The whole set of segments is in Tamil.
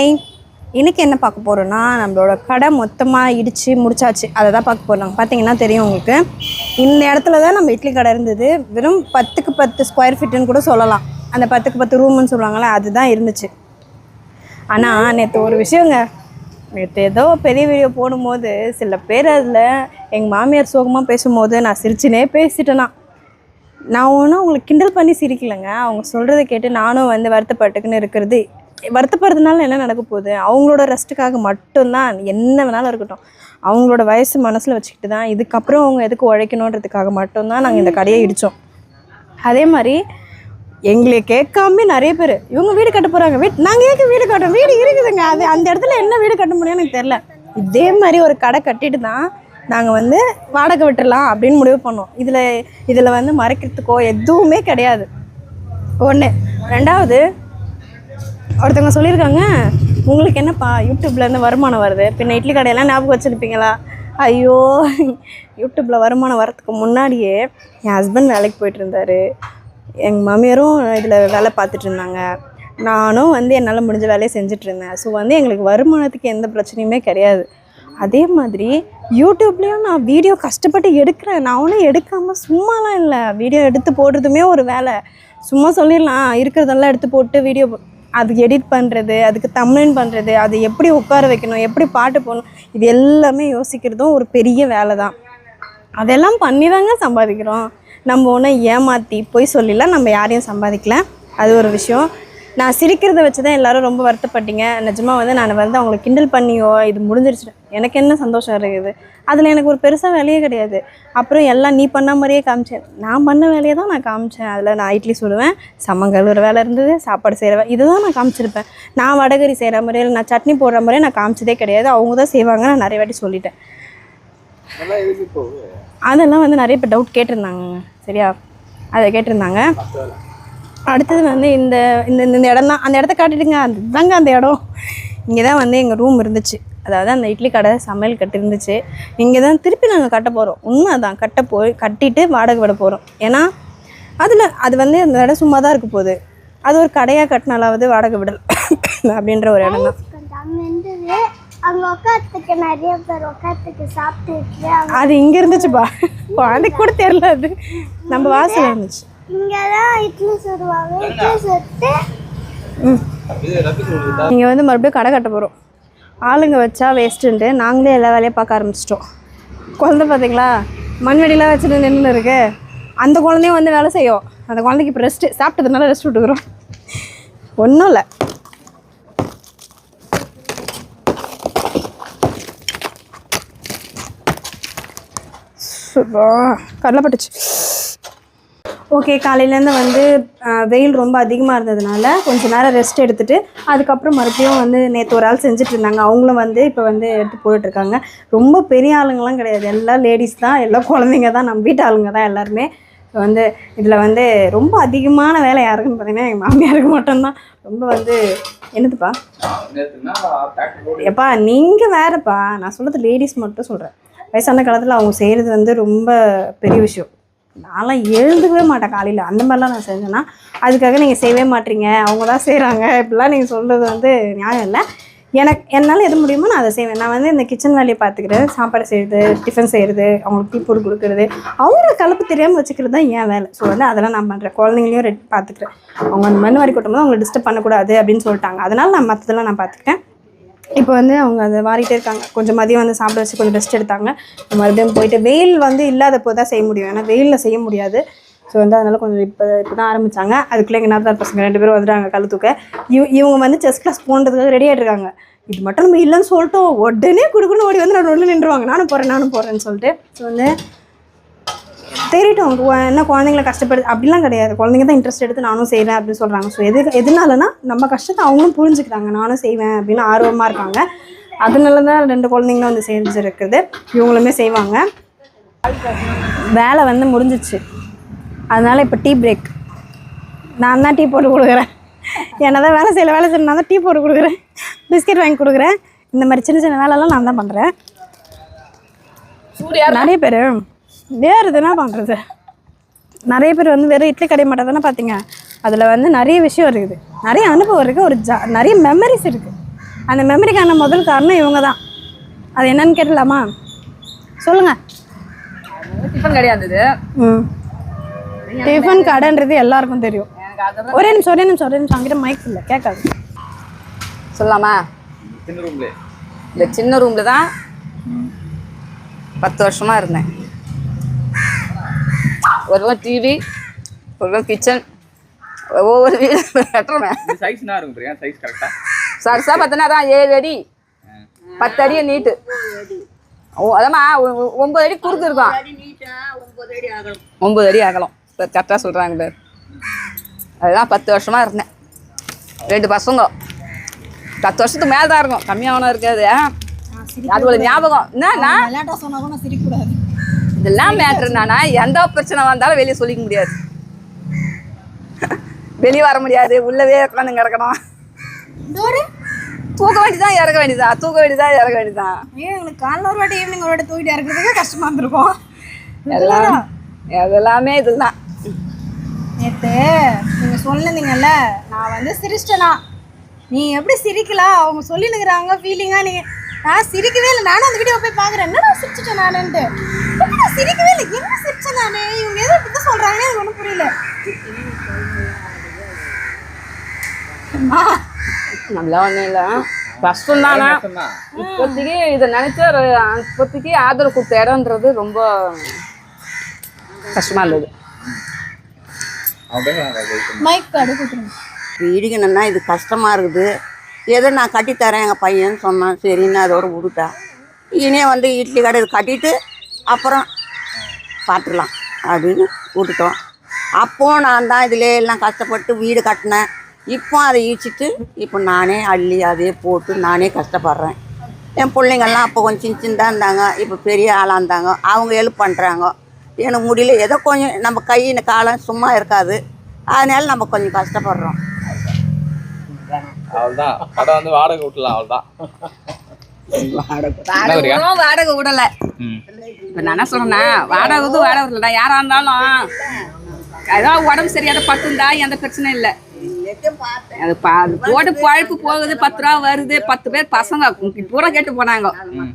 ஹாய், இன்றைக்கி என்ன பார்க்க போகிறோன்னா நம்மளோட கடை மொத்தமாக இடித்து முடிச்சாச்சு. அதை தான் பார்க்க போகிறோம். பார்த்தீங்கன்னா தெரியும் உங்களுக்கு, இந்த இடத்துல தான் நம்ம இட்லி கடை இருந்தது. வெறும் 10க்கு 10 ஸ்கொயர் ஃபீட்டுன்னு கூட சொல்லலாம். அந்த 10க்கு 10 ரூமுன்னு சொல்லுவாங்களே, அதுதான் இருந்துச்சு. ஆனால் நேற்று ஒரு விஷயங்க, நேற்று ஏதோ பெரிய வீடியோ போடும்போது சில பேர் அதில் எங்கள் மாமியார் சோகமாக பேசும்போது நான் சிரிச்சுனே பேசிட்டேன்னா, நான் ஒன்றும் அவங்களுக்கு கிண்டல் பண்ணி சிரிக்கலைங்க. அவங்க சொல்கிறத கேட்டு நானும் வருத்தப்பட்டுக்குன்னு இருக்கிறது. வருத்தப்படுறதுனால என்ன நடக்க போகுது? அவங்களோட ரெஸ்ட்டுக்காக மட்டும்தான், என்ன வேணாலும் இருக்கட்டும், அவங்களோட வயசு மனசில் வச்சுக்கிட்டு தான் இதுக்கப்புறம் அவங்க எதுக்கு உழைக்கணுன்றதுக்காக மட்டும்தான் நாங்கள் இந்த கடையை இடித்தோம். அதே மாதிரி எங்களை கேட்காம நிறைய பேர் இவங்க வீடு கட்ட போகிறாங்க, நாங்கள் ஏற்க வீடு கட்டுறோம், வீடு இருக்குதுங்க, அது அந்த இடத்துல என்ன வீடு கட்ட முடியும்னு எனக்கு தெரில. இதே மாதிரி ஒரு கடை கட்டிட்டு தான் நாங்கள் வாடகை விட்டுடலாம் அப்படின்னு முடிவு பண்ணோம். இதில் மறைக்கிறதுக்கோ எதுவுமே கிடையாது. ஒன்று. ரெண்டாவது, ஒருத்தவங்க சொல்லியிருக்காங்க, உங்களுக்கு என்னப்பா யூடியூப்லேருந்து வருமானம் வருது, பின்ன இட்லி கடையெல்லாம் ஞாபகம் வச்சுருப்பீங்களா? ஐயோ, யூடியூப்பில் வருமானம் வரத்துக்கு முன்னாடியே என் ஹஸ்பண்ட் வேலைக்கு போய்ட்டு இருந்தார், எங்கள் மாமியாரும் இதில் வேலை பார்த்துட்டு இருந்தாங்க, நானும் என்னால் முடிஞ்ச வேலையை செஞ்சிட்ருந்தேன். ஸோ எங்களுக்கு வருமானத்துக்கு எந்த பிரச்சனையுமே கிடையாது. அதே மாதிரி யூடியூப்லேயும் நான் வீடியோ கஷ்டப்பட்டு எடுக்கிறேன். நான் ஒன்றும் எடுக்காமல் சும்மாலாம் இல்லை, வீடியோ எடுத்து போடுறதுமே ஒரு வேலை. சும்மா சொல்லிடலாம் இருக்கிறதெல்லாம் எடுத்து போட்டு வீடியோ அதுக்கு எடிட் பண்ணுறது, அதுக்கு தம்ப்நெயில் பண்ணுறது, அது எப்படி உட்கார வைக்கணும், எப்படி பாட்டு போடணும், இது எல்லாமே யோசிக்கிறதும் ஒரு பெரிய வேலை தான். அதெல்லாம் பண்ணி தாங்க சம்பாதிக்கிறோம். நம்ம ஒன்றும் ஏமாற்றி போய் சொல்லிடலாம் நம்ம யாரையும் சம்பாதிக்கல. அது ஒரு விஷயம். நான் சிரிக்கிறத வச்சு தான் எல்லோரும் ரொம்ப வருத்தப்பட்டீங்க. நிஜமாக நான் அவங்களுக்கு கிண்டல் பண்ணியோ இது முடிஞ்சிருச்சு எனக்கு என்ன சந்தோஷம் இருக்குது? அதில் எனக்கு ஒரு பெருசாக வேலையே கிடையாது. அப்புறம் எல்லாம் நீ பண்ண மாதிரியே காமிச்சேன். நான் பண்ண வேலையை தான் நான் காமிச்சேன். அதில் நான் இட்லி சுடுவேன், சமங்கல் ஒரு வேலை இருந்தது, சாப்பாடு செய்கிற இதுதான் நான் காமிச்சிருப்பேன். நான் வடகரி செய்கிற மாதிரியே, நான் சட்னி போடுற மாதிரியே நான் காமிச்சதே கிடையாது. அவங்க தான் செய்வாங்க, நான் நிறைய வாட்டி சொல்லிட்டேன். அதெல்லாம் நிறைய பேர் டவுட் கேட்டிருந்தாங்க. சரியா, அதை கேட்டிருந்தாங்க. அடுத்தது இந்த இந்த இடம் தான், அந்த இடத்த காட்டிட்டுங்க, அதுதாங்க அந்த இடம். இங்கே தான் எங்கள் ரூம் இருந்துச்சு. அதாவது அந்த இட்லி கடை சமையல் கட்டு இருந்துச்சு. இங்கே தான் திருப்பி நாங்கள் கட்ட போகிறோம். உண்மை தான், கட்டிட்டு வாடகை விட போகிறோம். ஏன்னா அதில் அது அந்த இடம் சும்மா தான் இருக்க போகுது. அது ஒரு கடையாக கட்டினாலாவது வாடகை விடல் அப்படின்ற ஒரு இடம் தான். அது இங்கே இருந்துச்சுப்பா, அது கூட தெரியல, அது நம்ம வாசல் இருந்துச்சு. இங்கே மறுபடியும் கடை கட்ட போகிறோம். ஆளுங்க வச்சா வேஸ்ட்டுன்ட்டு நாங்களே எல்லா வேலையும் பார்க்க ஆரம்பிச்சிட்டோம். குழந்தை பார்த்தீங்களா, மண்வெடிலாம் வச்சுட்டு நின்று இருக்கு. அந்த குழந்தையும் வேலை செய்யும். அந்த குழந்தைக்கு இப்போ ரெஸ்ட்டு, சாப்பிட்டதுனால ரெஸ்ட் விட்டுக்கிறோம். ஒன்றும் இல்லை. கடலைப்பட்டுச்சு. ஓகே, காலையிலேருந்து வெயில் ரொம்ப அதிகமாக இருந்ததுனால கொஞ்சம் நேரம் ரெஸ்ட் எடுத்துகிட்டு அதுக்கப்புறம் மறுபடியும் நேற்று ஒரு ஆள் செஞ்சுட்டு இருந்தாங்க. அவங்களும் இப்போ எடுத்து போட்டுட்ருக்காங்க. ரொம்ப பெரிய ஆளுங்கள்லாம் கிடையாது, எல்லாம் லேடிஸ் தான், எல்லாம் குழந்தைங்க தான், நம்ம வீட்டு ஆளுங்க தான் எல்லாருமே. இதில் ரொம்ப அதிகமான வேலை யாருக்குன்னு பார்த்தீங்கன்னா எங்கள் மாமியாருக்கு மட்டும்தான். ரொம்ப என்னதுப்பா எப்பா நீங்கள் வேறப்பா, நான் சொல்கிறது லேடிஸ் மட்டும் சொல்கிறேன். வயசான காலத்தில் அவங்க செய்கிறது ரொம்ப பெரிய விஷயம். நான்லாம் எழுந்துக்கவே மாட்டேன் காலையில். அந்த மாதிரிலாம் நான் செஞ்சேன்னா அதுக்காக நீங்கள் செய்யவே மாட்டீங்க, அவங்க தான் செய்கிறாங்க, இப்படிலாம் நீங்கள் சொல்கிறது நியாயம் இல்லை. என்னால் எது முடியுமோ நான் அதை செய்வேன். நான் இந்த கிச்சன் வேலையை பார்த்துக்கிறேன். சாப்பாடு செய்கிறது, டிஃபன் செய்கிறது, அவங்களுக்கு டீ போட்டு கொடுக்குறது, அவங்களுக்கு கலப்பு தெரியாமல் வச்சுக்கிறது தான் என் வேலை. ஸோ அதெல்லாம் நான் பண்ணுறேன். குழந்தைங்களையும் பார்த்துக்கிறேன். அவங்க மண் வாரி கொட்டும் போது அவங்களை டிஸ்டர்ப் பண்ணக்கூடாது அப்படின்னு சொல்லிட்டாங்க. அதனால் நான் மற்றதெல்லாம் நான் பார்த்துக்கிட்டேன். இப்போ அவங்க அதை வாரிகிட்டே இருக்காங்க. கொஞ்சம் மதியம் சாப்பிட வச்சு கொஞ்சம் ரெஸ்ட் எடுத்தாங்க. மறுபடியும் போயிட்டு வெயில் இல்லாதப்போ தான் செய்ய முடியும், ஏன்னா வெயிலில் செய்ய முடியாது. ஸோ அதனால் கொஞ்சம் இப்போ தான் ஆரம்பித்தாங்க. அதுக்குள்ளே எங்கள் நாத்தனார் பசங்க 2 பேரும் வந்துட்டாங்க கல் தூக்க. இவங்க செஸ் கிளாஸ் போனதுக்காக ரெடி ஆகிட்டுருக்காங்க. இது மட்டும் நம்ம இல்லைன்னு சொல்லிட்டோம் உடனே கொடுக்குன்னு ஓடி நான் ஒன்று நின்றுவாங்க, நானும் போகிறேன்னு சொல்லிட்டு. ஸோ தேறிட்டோம். என்ன குழந்தைங்களை கஷ்டப்படுது அப்படிலாம் கிடையாது, குழந்தைங்க தான் இன்ட்ரெஸ்ட் எடுத்து நானும் செய்வேன் அப்படின்னு சொல்கிறாங்க. ஸோ எதுனாலனா நம்ம கஷ்டத்தை அவங்களும் புரிஞ்சுக்கிறாங்க, நானும் செய்வேன் அப்படின்னு ஆர்வமாக இருக்காங்க. அதனால தான் 2 குழந்தைங்களும் செஞ்சுருக்குது. இவங்களுமே செய்வாங்க. வேலை முடிஞ்சிச்சு, அதனால் இப்போ டீ பிரேக். நான் தான் டீ போட்டு கொடுக்குறேன். என்ன தான் வேலை செய்யல நான் தான் டீ போட்டு கொடுக்குறேன், பிஸ்கெட் வாங்கி கொடுக்குறேன். இந்த மாதிரி சின்ன சின்ன வேலைலாம் நான் தான் பண்ணுறேன். நிறைய பேர் வேறு எதுனா பண்ணுறது. நிறைய பேர் வெறும் இட்லி கடை மட்டும் தானே பார்த்தீங்க. அதில் நிறைய விஷயம் இருக்குது, நிறைய அனுபவம் இருக்குது, நிறைய மெமரிஸ் இருக்குது. அந்த மெமரிக்கான முதல் காரணம் இவங்க தான். அது என்னன்னு கேட்டலாமா? சொல்லுங்கள். டிஃபன் கிடையாது. டிஃபன் கடைன்றது எல்லாருக்கும் தெரியும். ஒரே நிமிஷம் அங்கிட்ட மைக் இல்லை, கேட்காது. சொல்லலாமா? இந்த சின்ன ரூமில் தான் 10 வருஷமாக இருந்தேன். ஒரு டிவி, ஒரு கிச்சன், ஒவ்வொரு வீடு கட்டுறேன். சைஸாக பார்த்தோன்னா அதான் 7 அடி 10 அடி நீட்டு. அதாம்மா 9 அடி குறுக்கு இருக்கும், 9 அடி அகலம். இப்போ கரெக்டாக சொல்கிறாங்க பேர். அதுதான் 10 வருஷமாக இருந்தேன். 2 பசங்க. 10 வருஷத்துக்கு மேலே தான் இருக்கும், கம்மியாகணும் இருக்காது. அது ஒரு ஞாபகம் என்னன்னா இதெல்லாம் மேட்ருனானா எந்த பிரச்சனை வந்தாலும் வெளியே சொல்லிக்க முடியாது, வெளியே வர முடியாது, உள்ளவே உட்காந்து கிடக்கணும். தூக்க வேண்டியதான் இறக்க வேண்டியதான், தூக்க வேண்டியதான் இறக்க வேண்டியதான். எங்களுக்கு காலைல ஒரு வாட்டி ஈவினிங் ஒரு வாட்டி தூக்கிட்டு இறக்குறதுக்கு கஷ்டமா இருந்திருக்கும். எல்லாமே இதுதான். நேற்று நீங்கள் சொல்லிருந்தீங்கல்ல, நான் வந்து சிரிச்சிட்டேனா, நீ எப்படி சிரிக்கலாம், அவங்க சொல்லினுக்கிறாங்க ஃபீலிங்காக. நீங்கள் நான் சிரிக்கவே இல்லை. நானும் அந்த வீடியோ போய் பார்க்குறேன், என்ன நான் சிரிச்சிட்டேன் நானுன்ட்டு. நான் சிரிக்கவே இல்லை, என்ன சிரிச்சேன் நான்? இவங்க எதுவும் இப்படி தான் சொல்கிறாங்கன்னு எனக்கு ஒன்றும் புரியல. நம்மளாம் ஒன்றும் இல்லை, கஷ்டம் தானே. இப்போதைக்கு இதை நினச்சா இப்போதைக்கு ஆதரவு கொடுத்த இடம்ன்றது ரொம்ப கஷ்டமாக இருந்தது. மைக் கார்டு கொடுத்துருங்க. இடிக்கணும்னா இது கஷ்டமாக இருக்குது. ஏதோ நான் கட்டித்தரேன் எங்கள் பையன் சொன்னான், சரின்னு அதோட விட்டுட்டா. இனியே வந்து இட்லி கடை இது கட்டிட்டு அப்புறம் பார்த்துக்கலாம் அப்படின்னு விட்டுட்டோம். அப்போது நான் தான் இதிலே எல்லாம் கஷ்டப்பட்டு வீடு கட்டினேன். இப்போ அதை ஈச்சிட்டு இப்போ நானே அள்ளி அதே போட்டு நானே கஷ்டப்படுறேன். என் பிள்ளைங்கள்லாம் அப்போ கொஞ்சம் சின்னதாக இருந்தாங்க, இப்போ பெரிய ஆளாக இருந்தாங்க, அவங்க ஹெல்ப் பண்ணுறாங்க. எனக்கு முடியல, ஏதோ கொஞ்சம் நம்ம கையின் காலம் சும்மா இருக்காது, அதனால நம்ம கொஞ்சம் கஷ்டப்படுறோம். அவ்வளோதான், கடை வந்து வாடகை விட்டலாம், அவ்வளோதான். வாடகை விடலை. இப்போ நான் என்ன சொல்றேன்னா, வாடகை விடலடா. யாராக இருந்தாலும் ஏதாவது உடம்பு சரியாத பட்டுந்தா எந்த பிரச்சனை இல்லை. அது போட்டு பழப்பு போகுது, 10 ரூபா வருது, 10 பேர் பசங்க பூரா கேட்டு போனாங்க,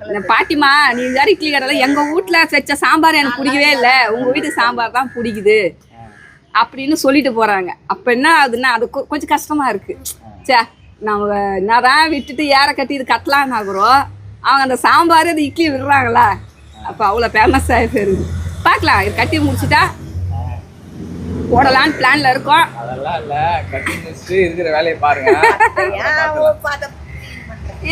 இந்த பாட்டிமா நீ வேற இட்லி கடையில் எங்கள் வீட்டில் வச்ச சாம்பார் எனக்கு பிடிக்கவே இல்லை, உங்கள் வீட்டு சாம்பார் தான் பிடிக்குது அப்படின்னு சொல்லிட்டு போகிறாங்க. அப்போ என்ன ஆகுதுன்னா அது கொஞ்சம் கஷ்டமாக இருக்குது. சே நம்ம என்னதான் விட்டுட்டு ஏற கட்டி இது கட்டலான்னு ஆகுறோம், அவங்க அந்த சாம்பார் அந்த இட்லி விடுறாங்களா, அப்போ அவ்வளோ ஃபேமஸ் ஆகிடுது. பார்க்கலாம், இது கட்டி முடிச்சுட்டா போடலான்னு பிளான்ல இருக்கோம். அதெல்லாம் இல்ல, கட்டி முடிச்சுட்டு இருக்கிற வேலையை பாருங்க,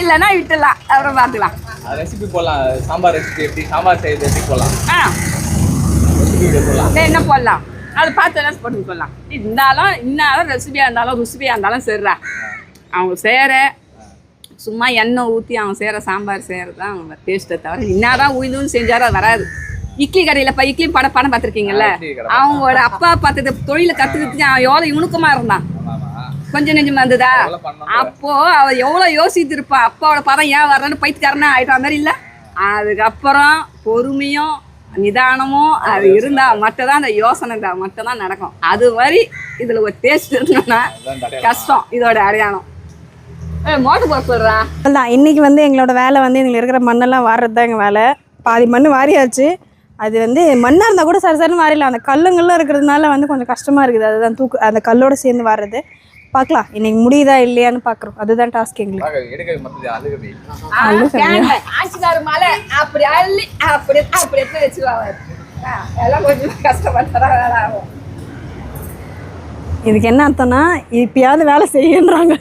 இல்லைன்னா விட்டுலாம், அப்புறம் பார்த்துக்கலாம். ரெசிபி போடலாம், சாம்பார் ரெசிபி எப்படி, சாம்பார் செய்யறது எப்படி போடலாம், ரெசிபி வீடியோ போடலாம். என்ன போடலாம் அது பார்த்து என்ன போட்டு போடலாம். இருந்தாலும் ரெசிபியாக இருந்தாலும் ருசிபியாக இருந்தாலும் சரிடா, அவங்க செய்கிற சும்மா எண்ணெய் ஊற்றி அவங்க செய்கிற சாம்பார் செய்கிறது தான் அவங்க டேஸ்ட்டை தவிர என்னதான் உயிலும் செஞ்சாலும் அது வராது. இட்லி கடையில் இப்போ இட்லி படம் பார்த்துருக்கீங்கல்ல, அவங்களோட அப்பா பார்த்தது தொழிலை கற்றுக்கிட்டு அவன் எவ்வளோ இணுக்கமாக இருந்தான், கொஞ்சம் நெஞ்சமாக இருந்ததா. அப்போது அவள் எவ்வளோ யோசித்திருப்பா, அப்பாவோட பதம் ஏன் வர்றன்னு பைத்துக்காரனா ஆகிட்ட மாதிரி இல்லை. அதுக்கப்புறம் பொறுமையும் நிதானமும் அது இருந்தால் மட்டும்தான் அந்த யோசனை இருந்தால் மட்டும்தான் நடக்கும். அது மாதிரி இதில் ஒரு டேஸ்ட் இருந்தோன்னா கஷ்டம், இதோட அடையாளம். மோட்டர் போக சொல்கிறா அதுதான். இன்றைக்கி வந்து எங்களோட வேலை வந்து எங்களுக்கு இருக்கிற மண்ணெல்லாம் வாடுறது தான் எங்கள் வேலை. பாதி மண் வாரியாச்சு. அது வந்து மண்ணாக இருந்தால் கூட சரி வாரிடலாம், அந்த கல்லுங்கள்லாம் இருக்கிறதுனால வந்து கொஞ்சம் கஷ்டமாக இருக்குது. அதுதான் அந்த கல்லோடு சேர்ந்து வாடுறது. பார்க்கலாம் இன்னைக்கு முடியுதா இல்லையான்னு பார்க்குறோம், அதுதான் டாஸ்க் எங்களுக்கு. ஆட்சிக்கார மலை அப்படி அள்ளி அப்படி அப்படி எடுத்து வச்சுருவாங்க, எல்லாம் கொஞ்சம் கஷ்டப்பட்டா வேலை ஆகும். இதுக்கு என்ன அர்த்தம்னா இப்பயாவது வேலை செய்யன்றாங்க.